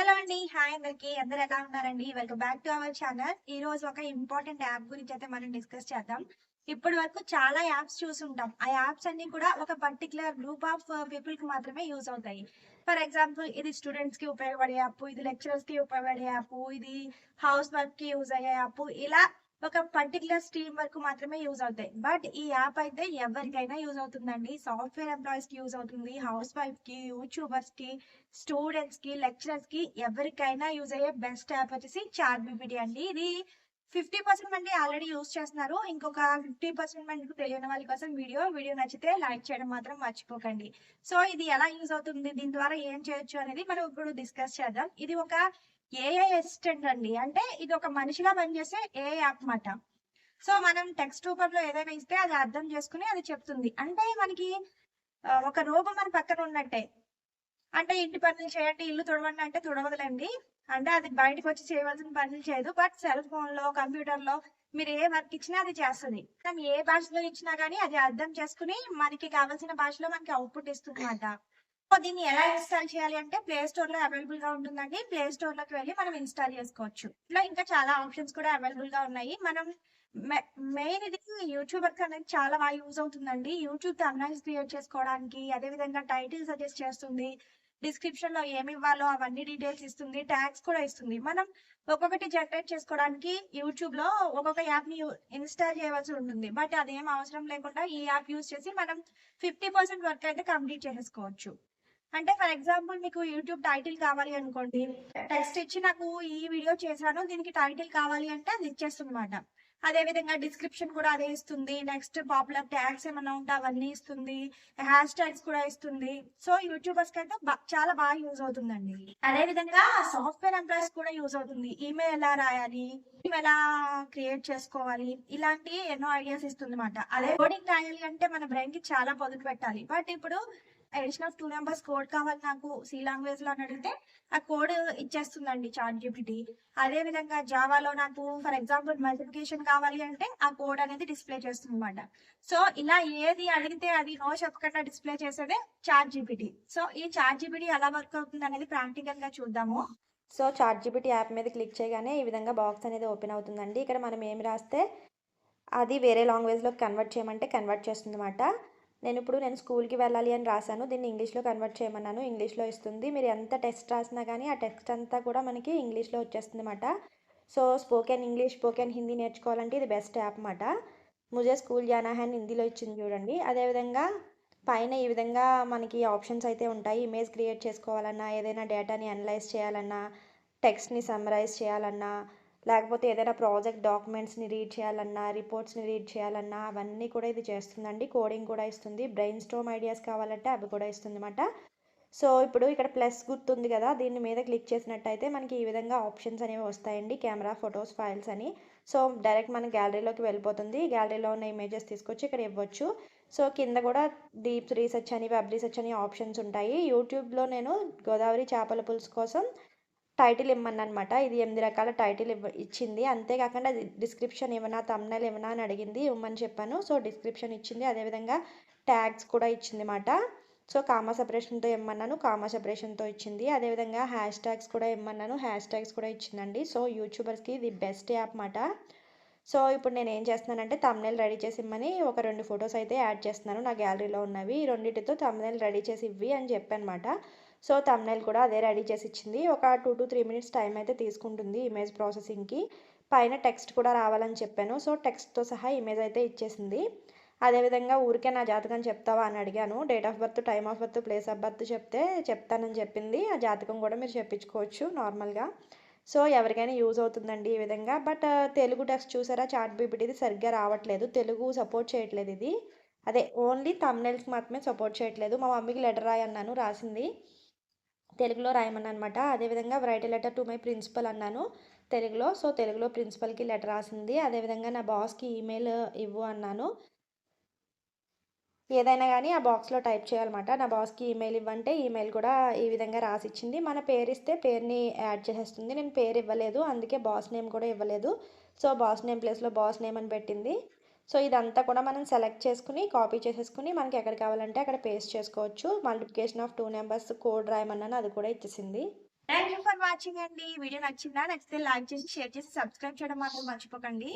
Hello అండి. Hi అందరికి. అందరూ ఎలా ఉన్నారండి? Welcome back to our channel. ఈరోజు ఒక ఇంపార్టెంట్ యాప్ గురించి అయితే మనం డిస్కస్ చేద్దాం. ఇప్పటి వరకు చాలా యాప్స్ చూసుంటాం. ఆ యాప్స్ అన్నీ కూడా ఒక పర్టిక్యులర్ గ్రూప్ ఆఫ్ పీపుల్‌కి మాత్రమే యూజ్ అవుతాయి. ఫర్ ఎగ్జాంపుల్ ఇది స్టూడెంట్స్‌కి ఉపయోగపడే యాపు, ఇది లెక్చరర్స్‌కి ఉపయోగపడే యాపు, ఇది హౌస్ వర్క్‌కి యూజ్ అయ్యే యాపు, ఇలా ఒక పర్టిక్యులర్ స్ట్రీమ్ వరకు మాత్రమే యూజ్ అవుతాయి. బట్ ఈ యాప్ అయితే ఎవరికైనా యూజ్ అవుతుందండి. సాఫ్ట్‌వేర్ ఎంప్లాయీస్‌కి యూజ్ అవుతుంది. హౌస్ వైఫ్‌కి, యూట్యూబర్స్‌కి, స్టూడెంట్స్‌కి, లెక్చరర్స్‌కి ఎవరికైనా యూజ్ అయ్యే బెస్ట్ యాప్ వచ్చేసి చాట్‌జీపీటీ అండి. ఇది 50% మంది ఆల్రెడీ యూజ్ చేస్తున్నారు. ఇంకొక 50% మందికి తెలియని వాళ్ళ కోసం వీడియో నచ్చితే లైక్ చేయడం మాత్రం మర్చిపోకండి. సో, ఇది ఎలా యూజ్ అవుతుంది? దీని ద్వారా ఏం చేయొచ్చు అనేది మనం ఇప్పుడు డిస్కస్ చేద్దాం. ఇది ఒక ఏఐ అసిస్టెంట్ అండి. అంటే ఇది ఒక మనిషిలా పనిచేసే ఏఐ యాప్ మాట. సో, మనం టెక్స్ట్ రూపంలో ఏదైనా ఇస్తే అది అర్థం చేసుకొని అది చెప్తుంది. అంటే మనకి ఒక రోబో మన పక్కన ఉన్నట్టే. అంటే ఇంటి పనులు చేయండి, ఇల్లు తుడవండి అంటే తుడవదులెండి. అంటే అది బయటకొచ్చి చేయవలసిన పనులు చేయదు. బట్ సెల్ ఫోన్‌లో, కంప్యూటర్‌లో మీరు ఏ వర్క్ ఇచ్చినా అది చేస్తది. మనం ఏ భాషలో ఇచ్చినా గాని అది అర్థం చేసుకొని మనకి కావాల్సిన భాషలో మనకి అవుట్‌పుట్ ఇస్తుందన్నమాట. సో, దీన్ని ఎలా ఇన్‌స్టాల్ చేయాలి అంటే ప్లే స్టోర్‌లో అవైలబుల్‌గా ఉంటుందండి. ప్లే స్టోర్‌లోకి వెళ్లి మనం ఇన్‌స్టాల్ చేసుకోవచ్చు. ఇట్లా ఇంకా చాలా ఆప్షన్స్ కూడా అవైలబుల్‌గా ఉన్నాయి. మనం మె మెయిన్ ఇది యూట్యూబర్‌కి అనేది చాలా బాగా యూజ్ అవుతుందండి. యూట్యూబ్ థంబ్‌నెయిల్స్ క్రియేట్ చేసుకోవడానికి, అదే విధంగా టైటిల్ సజెస్ట్ చేస్తుంది. డిస్క్రిప్షన్‌లో ఏమివ్వాలో అవన్నీ డీటెయిల్స్ ఇస్తుంది. ట్యాగ్స్ కూడా ఇస్తుంది. మనం ఒక్కొక్కటి జనరేట్ చేసుకోవడానికి యూట్యూబ్‌లో ఒక్కొక్క యాప్‌ని ఇన్‌స్టాల్ చేయవలసి ఉంటుంది. బట్ అదేం అవసరం లేకుండా ఈ యాప్ యూజ్ చేసి మనం 50% వర్క్ అయితే కంప్లీట్ చేసేసుకోవచ్చు. అంటే ఫర్ ఎగ్జాంపుల్ మీకు యూట్యూబ్ టైటిల్ కావాలి అనుకోండి. టెక్స్ట్ ఇచ్చి నాకు ఈ వీడియో చేశాను. దీనికి టైటిల్ కావాలి అంటే అది ఇచ్చేస్తుందన్నమాట. అదే విధంగా డిస్క్రిప్షన్ కూడా అదే ఇస్తుంది. నెక్స్ట్ పాపులర్ ట్యాగ్స్ ఏమన్నా ఉంటే అవన్నీ ఇస్తుంది. హ్యాష్ ట్యాగ్స్ కూడా ఇస్తుంది. సో, యూట్యూబర్స్‌కైతే చాలా బాగా యూజ్ అవుతుందండి. అదే విధంగా సాఫ్ట్‌వేర్ ఎంప్లాయీస్ కూడా యూజ్ అవుతుంది. ఈమెయిల్ ఎలా రాయాలి? ఎలా క్రియేట్ చేసుకోవాలి? ఇలాంటి ఎన్నో ఐడియాస్ ఇస్తుందన్నమాట. అదే కోడింగ్ రాయాలి అంటే మన బ్రెయిన్‌కి చాలా పొదుపు పెట్టాలి. బట్ ఇప్పుడు అడిషన్ ఆఫ్ 2 నంబర్స్ కోడ్ కావాలి నాకు సి లాంగ్వేజ్‌లో అని అడిగితే ఆ కోడ్ ఇచ్చేస్తుందండి చాట్‌జీపీటీ. అదే విధంగా జావాలో నాకు ఫర్ ఎగ్జాంపుల్ మల్టిప్లికేషన్ కావాలి అంటే ఆ కోడ్ అనేది డిస్‌ప్లే చేస్తుందన్నమాట. సో, ఇలా ఏది అడిగితే అది నో చెప్పకుండా డిస్‌ప్లే చేసేదే చాట్‌జీపీటీ. సో, ఈ చాట్‌జీపీటీ ఎలా వర్క్ అవుతుందనేది ప్రాక్టికల్‌గా చూద్దాము. సో చాట్‌జీపీటీ యాప్ మీద క్లిక్ చేయగానే ఈ విధంగా బాక్స్ అనేది ఓపెన్ అవుతుందండి. ఇక్కడ మనం ఏమి రాస్తే అది వేరే లాంగ్వేజ్‌లోకి కన్వర్ట్ చేయమంటే కన్వర్ట్ చేస్తుందన్నమాట. నేను స్కూల్‌కి వెళ్ళాలి అని రాసాను. దీన్ని ఇంగ్లీష్‌లో కన్వర్ట్ చేయమన్నాను. ఇంగ్లీష్‌లో ఇస్తుంది. మీరు ఎంత టెక్స్ట్ రాసినా గానీ ఆ టెక్స్ట్ అంతా కూడా మనకి ఇంగ్లీష్‌లో వచ్చేస్తుందన్నమాట. So spoken English, spoken Hindi నేర్చుకోవాలంటే ఇది బెస్ట్ యాప్ మాట. ముజే స్కూల్ జానా హై అని హిందీలో ఇచ్చింది చూడండి. అదేవిధంగా పైన ఈ విధంగా మనకి ఆప్షన్స్ అయితే ఉంటాయి. ఇమేజ్ క్రియేట్ చేసుకోవాలన్నా, ఏదైనా డేటాని అనలైజ్ చేయాలన్నా, టెక్స్ట్‌ని సమ్మరైజ్ చేయాలన్నా, లేకపోతే ఏదైనా ప్రాజెక్ట్ డాక్యుమెంట్స్‌ని రీడ్ చేయాలన్నా, రిపోర్ట్స్‌ని రీడ్ చేయాలన్నా అవన్నీ కూడా ఇది చేస్తుందండి. కోడింగ్ కూడా ఇస్తుంది. బ్రెయిన్ స్టార్మ్ ఐడియాస్ కావాలంటే అవి కూడా ఇస్తుందన్నమాట. సో, ఇప్పుడు ఇక్కడ ప్లస్ గుర్తుంది కదా! దీని మీద క్లిక్ చేసినట్టయితే మనకి ఈ విధంగా ఆప్షన్స్ అనేవి వస్తాయండి. కెమెరా, ఫోటోస్, ఫైల్స్ అని. సో, డైరెక్ట్ మన గ్యాలరీలోకి వెళ్ళిపోతుంది. గ్యాలరీలో ఉన్న ఇమేజెస్ తీసుకొచ్చి ఇక్కడ ఇవ్వచ్చు. సో, కింద కూడా డీప్ రీసెర్చ్ అని, వెబ్ రీసెర్చ్ అని ఆప్షన్స్ ఉంటాయి. యూట్యూబ్‌లో నేను గోదావరి చేపల పులుసు కోసం టైటిల్ ఇమ్మన్నానమాట. ఇది 8 రకాల టైటిల్ ఇచ్చింది. అంతే కాకుండా డిస్క్రిప్షన్ ఇవ్వనా, థంబ్‌నెయిల్ ఇవ్వనా అని అడిగింది. ఇవ్వమని చెప్పాను. సో, డిస్క్రిప్షన్ ఇచ్చింది. అదేవిధంగా ట్యాగ్స్ కూడా ఇచ్చిందిమాట. సో, కామా సెపరేషన్‌తో ఇమ్మన్నాను. కామా సెపరేషన్‌తో ఇచ్చింది. అదేవిధంగా హ్యాష్ ట్యాగ్స్ కూడా ఇమ్మన్నాను. హ్యాష్ ట్యాగ్స్ కూడా ఇచ్చిందండి. సో, యూట్యూబర్స్‌కి ఇది బెస్ట్ యాప్ మాట. సో, ఇప్పుడు నేనేం చేస్తున్నానంటే థంబ్‌నెయిల్ రెడీ చేసి ఇమ్మని ఒక 2 ఫోటోస్ అయితే యాడ్ చేస్తున్నాను. నా గ్యాలరీలో ఉన్నవి. ఈ రెండిటితో థంబ్‌నెయిల్ రెడీ చేసి ఇవ్వి అని చెప్పానమాట. సో, థంబ్‌నెయిల్ కూడా అదే రెడీ చేసి ఇచ్చింది. ఒక 2-3 మినిట్స్ టైం అయితే తీసుకుంటుంది ఇమేజ్ ప్రాసెసింగ్‌కి. పైన టెక్స్ట్ కూడా రావాలని చెప్పాను. సో, టెక్స్ట్‌తో సహా ఇమేజ్ అయితే ఇచ్చేసింది. అదేవిధంగా ఊరికే నా జాతకం చెప్తావా అని అడిగాను. Date of birth, time of birth, place of birth చెప్తే చెప్తానని చెప్పింది. ఆ జాతకం కూడా మీరు చెప్పించుకోవచ్చు నార్మల్‌గా. సో, ఎవరికైనా యూజ్ అవుతుందండి ఈ విధంగా. బట్ తెలుగు టెక్స్ట్ చూసారా చాట్‌జీపీటీది సరిగ్గా రావట్లేదు. తెలుగు సపోర్ట్ చేయట్లేదు ఇది. అదే ఓన్లీ థంబ్‌నెయిల్స్‌కి మాత్రమే సపోర్ట్ చేయట్లేదు. మా మమ్మీకి లెటర్ రాయన్నాను రాసింది. తెలుగులో రాయమన్నానమాట. అదేవిధంగా write a letter to my principal అన్నాను తెలుగులో. సో, తెలుగులో ప్రిన్సిపల్‌కి లెటర్ రాసింది. అదేవిధంగా నా బాస్‌కి ఈమెయిల్ ఇవ్వు అన్నాను. ఏదైనా గానీ ఆ బాక్స్‌లో టైప్ చేయాలన్నమాట. నా బాస్‌కి ఈమెయిల్ ఇవ్వంటే ఈమెయిల్ కూడా ఈ విధంగా రాసిచ్చింది. మన పేరిస్తే పేరుని యాడ్ చేసేస్తుంది. నేను పేరు ఇవ్వలేదు. అందుకే బాస్ నేమ్ కూడా ఇవ్వలేదు. సో, బాస్ నేమ్ ప్లేస్‌లో బాస్ నేమ్ అని పెట్టింది. సో, ఇదంతా కూడా మనం సెలెక్ట్ చేసుకొని, కాపీ చేసేసుకొని మనకి ఎక్కడ కావాలంటే అక్కడ పేస్ట్ చేసుకోవచ్చు. మల్టిప్లికేషన్ ఆఫ్ 2 నంబర్స్ కోడ్ రాయమన్నాను అది కూడా ఇచ్చేసింది. థాంక్ యూ ఫర్ వాచింగ్ అండి. వీడియో నచ్చిందా? నచ్చితే లైక్ చేసి, షేర్ చేసి, సబ్స్క్రైబ్ చేయడం మాత్రం మర్చిపోకండి.